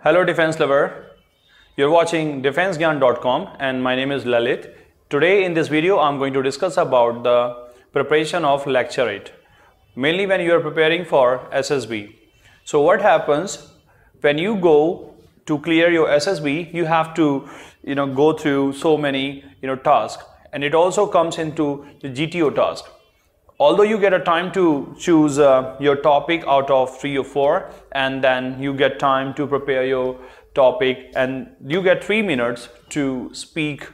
Hello defense lover, you're watching defensegyan.com and my name is Lalit. Today in this video I'm going to discuss about the preparation of Lecturette, mainly when you are preparing for SSB. So what happens when you go to clear your SSB, you have to go through so many tasks, and it also comes into the GTO task. Although you get a time to choose your topic out of 3 or 4, and then you get time to prepare your topic and you get 3 minutes to speak.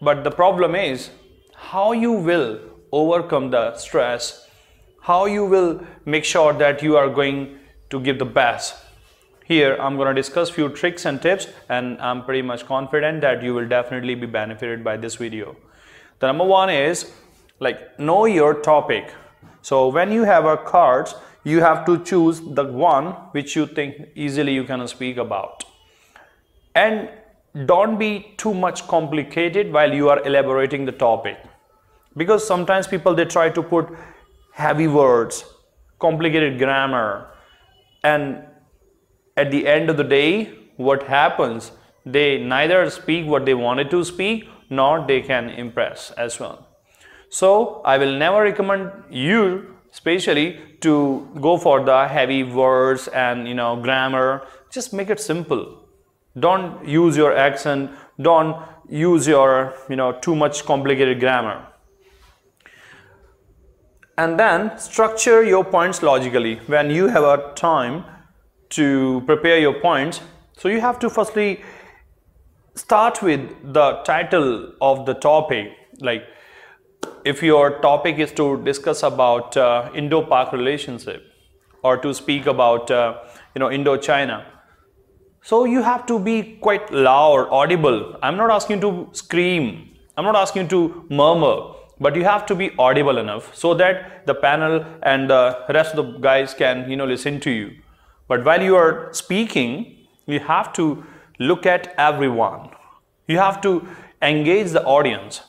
But the problem is how you will overcome the stress, how you will make sure that you are going to give the best. Here I'm going to discuss few tricks and tips, and I'm pretty much confident that you will definitely be benefited by this video. The number one is know your topic. So when you have a cards, you have to choose the one which you think easily you can speak about, and don't be too much complicated while you are elaborating the topic, because sometimes people they try to put heavy words, complicated grammar, and at the end of the day what happens, they neither speak what they wanted to speak nor they can impress as well. So I will never recommend you especially to go for the heavy words and grammar. Just make it simple. Don't use your accent, don't use your too much complicated grammar. And then structure your points logically. When you have a time to prepare your points, so you have to firstly start with the title of the topic. Like if your topic is to discuss about Indo-Pak relationship, or to speak about Indo-China, so you have to be quite loud, audible. I'm not asking you to scream, I'm not asking you to murmur, but you have to be audible enough so that the panel and the rest of the guys can listen to you. But while you are speaking, you have to look at everyone. You have to engage the audience.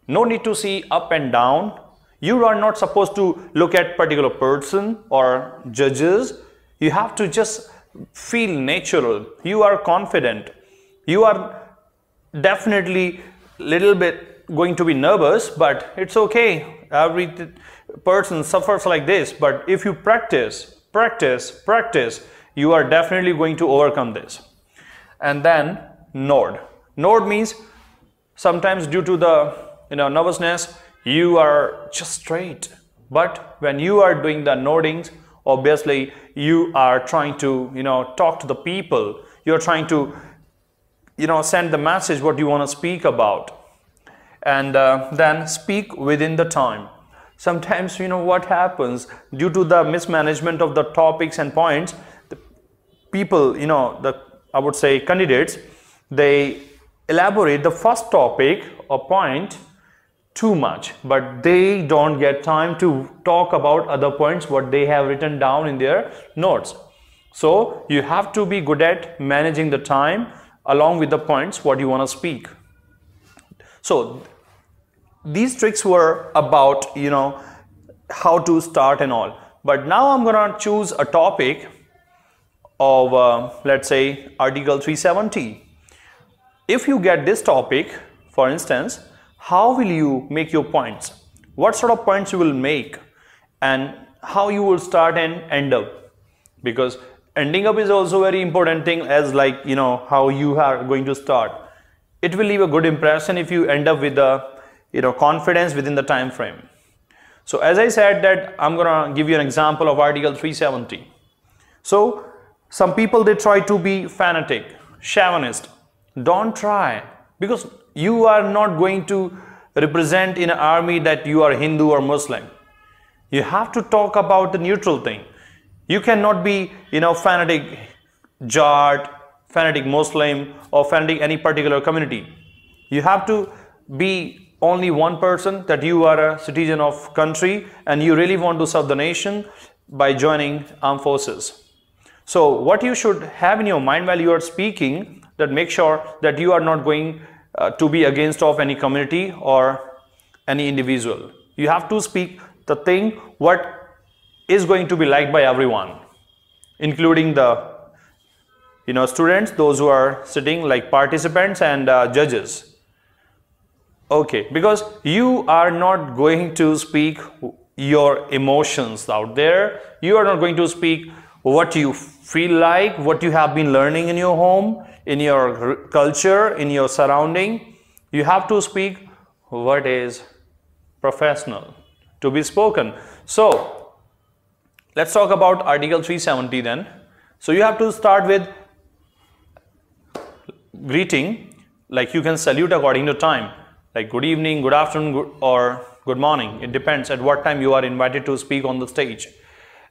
No need to see up and down. You are not supposed to look at particular person or judges. You have to just feel natural. You are confident. You are definitely little bit going to be nervous, but it's okay. Every person suffers like this. But if you practice, you are definitely going to overcome this. And then nod. Nod means sometimes due to the nervousness, you are just straight. But when you are doing the noddings, obviously you are trying to talk to the people. You're trying to send the message what you want to speak about, and then speak within the time. Sometimes what happens, due to the mismanagement of the topics and points, the people I would say candidates, they elaborate the first topic or point too much, but they don't get time to talk about other points what they have written down in their notes. So you have to be good at managing the time along with the points what you want to speak. So these tricks were about how to start and all, but now I'm gonna choose a topic of let's say Article 370. If you get this topic, for instance, how will you make your points? What sort of points you will make, and how you will start and end up? Because ending up is also very important thing, as how you are going to start. It will leave a good impression if you end up with the confidence within the time frame. So as I said that I'm gonna give you an example of Article 370. So some people they try to be fanatic, chauvinist. Don't try, because you are not going to represent in an army that you are Hindu or Muslim. You have to talk about the neutral thing. You cannot be fanatic Jat, fanatic Muslim, or fanatic any particular community. You have to be only one person, that you are a citizen of country and you really want to serve the nation by joining armed forces. So what you should have in your mind while you are speaking, that make sure that you are not going to be against of any community or any individual. You have to speak the thing what is going to be liked by everyone, including the students, those who are sitting like participants and judges. Okay, because you are not going to speak your emotions out there. You are not going to speak what you feel like, what you have been learning in your home, in your culture, in your surrounding. You have to speak what is professional to be spoken. So let's talk about Article 370 then. So you have to start with greeting, like you can salute according to time, like good evening, good afternoon, or good morning. It depends at what time you are invited to speak on the stage.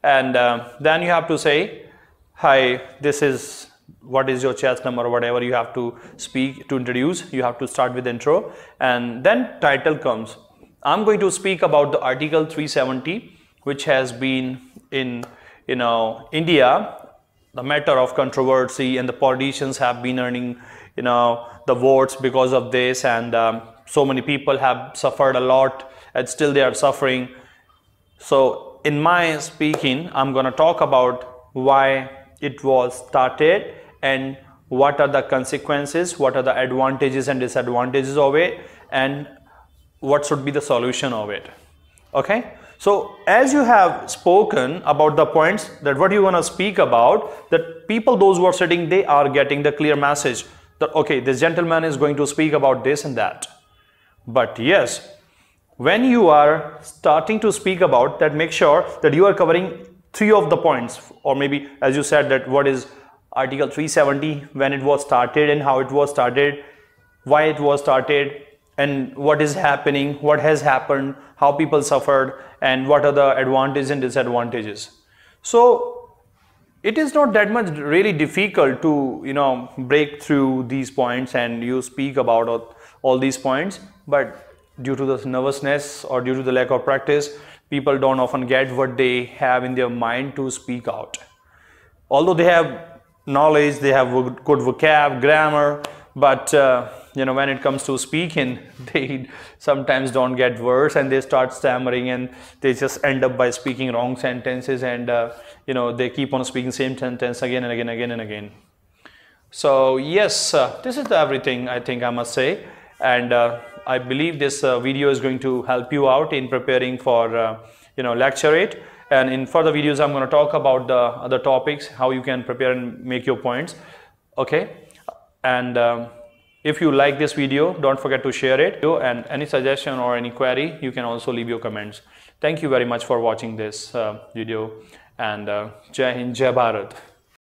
And then you have to say, hi, this is, what is your chest number, or whatever you have to speak to introduce. You have to start with intro, and then title comes. I'm going to speak about the Article 370, which has been in India the matter of controversy, and the politicians have been earning the votes because of this, and so many people have suffered a lot and still they are suffering. So in my speaking, I'm going to talk about why it was started and what are the consequences, what are the advantages and disadvantages of it, and what should be the solution of it. Okay, so as you have spoken about the points that what you want to speak about, that people, those who are sitting, they are getting the clear message that okay, this gentleman is going to speak about this and that. But yes, when you are starting to speak about that, make sure that you are covering 3 of the points, or maybe as you said, that what is Article 370, when it was started and how it was started, why it was started, and what is happening, what has happened, how people suffered, and what are the advantages and disadvantages. So it is not that much really difficult to break through these points and you speak about all these points, but due to the nervousness or due to the lack of practice, people don't often get what they have in their mind to speak out. Although they have knowledge, they have good vocab, grammar, but when it comes to speaking, they sometimes don't get words and they start stammering, and they just end up by speaking wrong sentences, and they keep on speaking same sentence again and again, again and again. So yes, this is everything I think I must say, and I believe this video is going to help you out in preparing for Lecturette, and in further videos I'm going to talk about the other topics, how you can prepare and make your points. Okay, and if you like this video, don't forget to share it, and any suggestion or any query, you can also leave your comments. Thank you very much for watching this video, and Jai Hind, Jai Bharat.